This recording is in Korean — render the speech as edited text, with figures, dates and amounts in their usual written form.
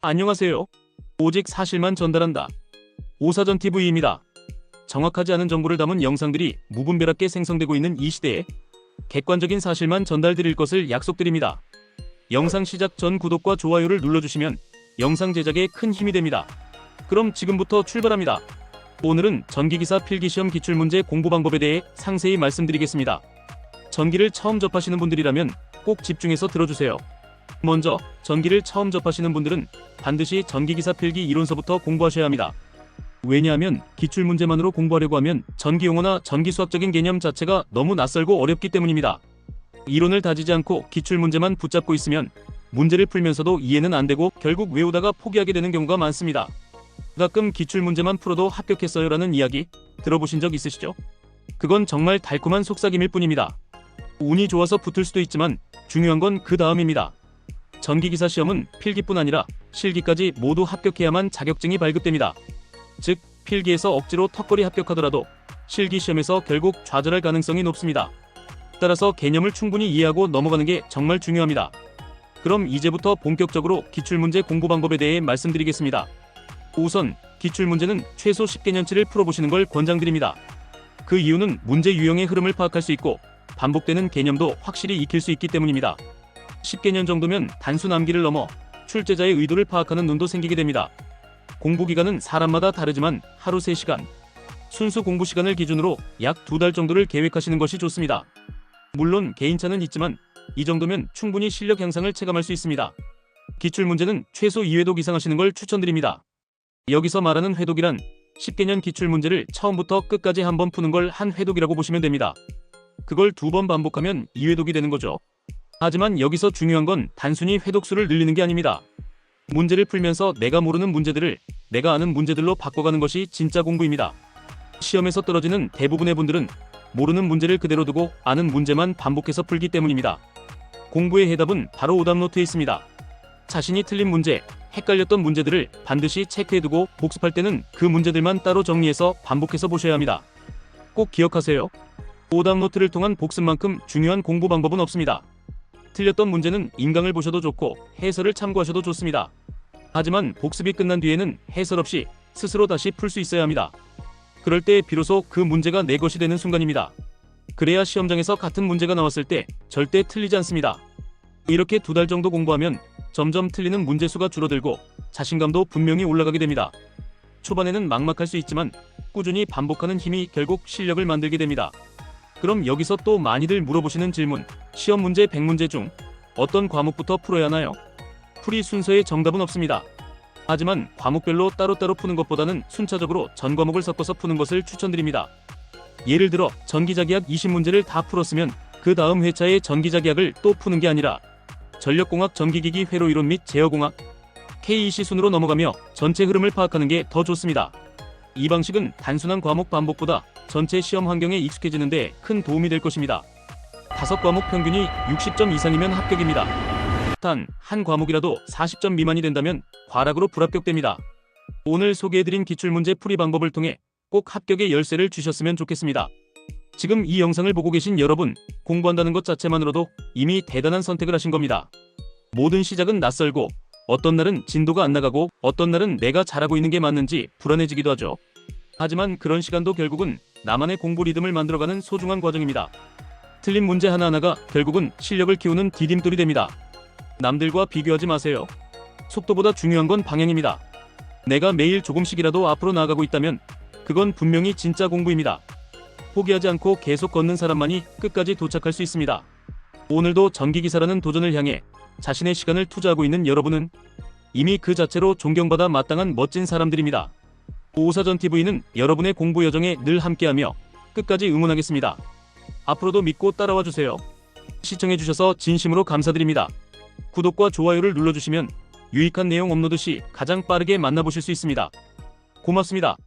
안녕하세요. 오직 사실만 전달한다. 오사전TV입니다. 정확하지 않은 정보를 담은 영상들이 무분별하게 생성되고 있는 이 시대에 객관적인 사실만 전달드릴 것을 약속드립니다. 영상 시작 전 구독과 좋아요를 눌러주시면 영상 제작에 큰 힘이 됩니다. 그럼 지금부터 출발합니다. 오늘은 전기기사 필기시험 기출문제 공부 방법에 대해 상세히 말씀드리겠습니다. 전기를 처음 접하시는 분들이라면 꼭 집중해서 들어주세요. 먼저 전기를 처음 접하시는 분들은 반드시 전기기사 필기 이론서부터 공부하셔야 합니다. 왜냐하면 기출문제만으로 공부하려고 하면 전기용어나 전기수학적인 개념 자체가 너무 낯설고 어렵기 때문입니다. 이론을 다지지 않고 기출문제만 붙잡고 있으면 문제를 풀면서도 이해는 안 되고 결국 외우다가 포기하게 되는 경우가 많습니다. 가끔 기출문제만 풀어도 합격했어요 라는 이야기 들어보신 적 있으시죠? 그건 정말 달콤한 속삭임일 뿐입니다. 운이 좋아서 붙을 수도 있지만 중요한 건 그 다음입니다. 전기기사 시험은 필기뿐 아니라 실기까지 모두 합격해야만 자격증이 발급됩니다. 즉 필기에서 억지로 턱걸이 합격하더라도 실기시험에서 결국 좌절할 가능성이 높습니다. 따라서 개념을 충분히 이해하고 넘어가는 게 정말 중요합니다. 그럼 이제부터 본격적으로 기출문제 공부 방법에 대해 말씀드리겠습니다. 우선 기출문제는 최소 10개년치를 풀어보시는 걸 권장드립니다. 그 이유는 문제 유형의 흐름을 파악할 수 있고 반복되는 개념도 확실히 익힐 수 있기 때문입니다. 10개년 정도면 단순 암기를 넘어 출제자의 의도를 파악하는 눈도 생기게 됩니다. 공부 기간은 사람마다 다르지만 하루 3시간, 순수 공부 시간을 기준으로 약 2달 정도를 계획하시는 것이 좋습니다. 물론 개인차는 있지만 이 정도면 충분히 실력 향상을 체감할 수 있습니다. 기출문제는 최소 2회독 이상 하시는 걸 추천드립니다. 여기서 말하는 회독이란 10개년 기출문제를 처음부터 끝까지 한번 푸는 걸 한 회독이라고 보시면 됩니다. 그걸 2번 반복하면 2회독이 되는 거죠. 하지만 여기서 중요한 건 단순히 회독수를 늘리는 게 아닙니다. 문제를 풀면서 내가 모르는 문제들을 내가 아는 문제들로 바꿔가는 것이 진짜 공부입니다. 시험에서 떨어지는 대부분의 분들은 모르는 문제를 그대로 두고 아는 문제만 반복해서 풀기 때문입니다. 공부의 해답은 바로 오답노트에 있습니다. 자신이 틀린 문제, 헷갈렸던 문제들을 반드시 체크해두고 복습할 때는 그 문제들만 따로 정리해서 반복해서 보셔야 합니다. 꼭 기억하세요. 오답노트를 통한 복습만큼 중요한 공부 방법은 없습니다. 틀렸던 문제는 인강을 보셔도 좋고 해설을 참고하셔도 좋습니다. 하지만 복습이 끝난 뒤에는 해설 없이 스스로 다시 풀 수 있어야 합니다. 그럴 때 비로소 그 문제가 내 것이 되는 순간입니다. 그래야 시험장에서 같은 문제가 나왔을 때 절대 틀리지 않습니다. 이렇게 2달 정도 공부하면 점점 틀리는 문제 수가 줄어들고 자신감도 분명히 올라가게 됩니다. 초반에는 막막할 수 있지만 꾸준히 반복하는 힘이 결국 실력을 만들게 됩니다. 그럼 여기서 또 많이들 물어보시는 질문, 시험 문제 100문제 중 어떤 과목부터 풀어야 하나요? 풀이 순서에 정답은 없습니다. 하지만 과목별로 따로따로 푸는 것보다는 순차적으로 전 과목을 섞어서 푸는 것을 추천드립니다. 예를 들어 전기자기학 20문제를 다 풀었으면 그 다음 회차에 전기자기학을 또 푸는 게 아니라 전력공학 전기기기 회로이론 및 제어공학, K-EC 순으로 넘어가며 전체 흐름을 파악하는 게 더 좋습니다. 이 방식은 단순한 과목 반복보다 전체 시험 환경에 익숙해지는 데 큰 도움이 될 것입니다. 5과목 평균이 60점 이상이면 합격입니다. 단 한 과목이라도 40점 미만이 된다면 과락으로 불합격됩니다. 오늘 소개해드린 기출문제 풀이 방법을 통해 꼭 합격의 열쇠를 주셨으면 좋겠습니다. 지금 이 영상을 보고 계신 여러분, 공부한다는 것 자체만으로도 이미 대단한 선택을 하신 겁니다. 모든 시작은 낯설고 어떤 날은 진도가 안 나가고 어떤 날은 내가 잘하고 있는 게 맞는지 불안해지기도 하죠. 하지만 그런 시간도 결국은 나만의 공부 리듬을 만들어가는 소중한 과정입니다. 틀린 문제 하나하나가 결국은 실력을 키우는 디딤돌이 됩니다. 남들과 비교하지 마세요. 속도보다 중요한 건 방향입니다. 내가 매일 조금씩이라도 앞으로 나아가고 있다면 그건 분명히 진짜 공부입니다. 포기하지 않고 계속 걷는 사람만이 끝까지 도착할 수 있습니다. 오늘도 전기기사라는 도전을 향해 자신의 시간을 투자하고 있는 여러분은 이미 그 자체로 존경받아 마땅한 멋진 사람들입니다. 오사전TV는 여러분의 공부 여정에 늘 함께하며 끝까지 응원하겠습니다. 앞으로도 믿고 따라와 주세요. 시청해주셔서 진심으로 감사드립니다. 구독과 좋아요를 눌러주시면 유익한 내용 업로드 시 가장 빠르게 만나보실 수 있습니다. 고맙습니다.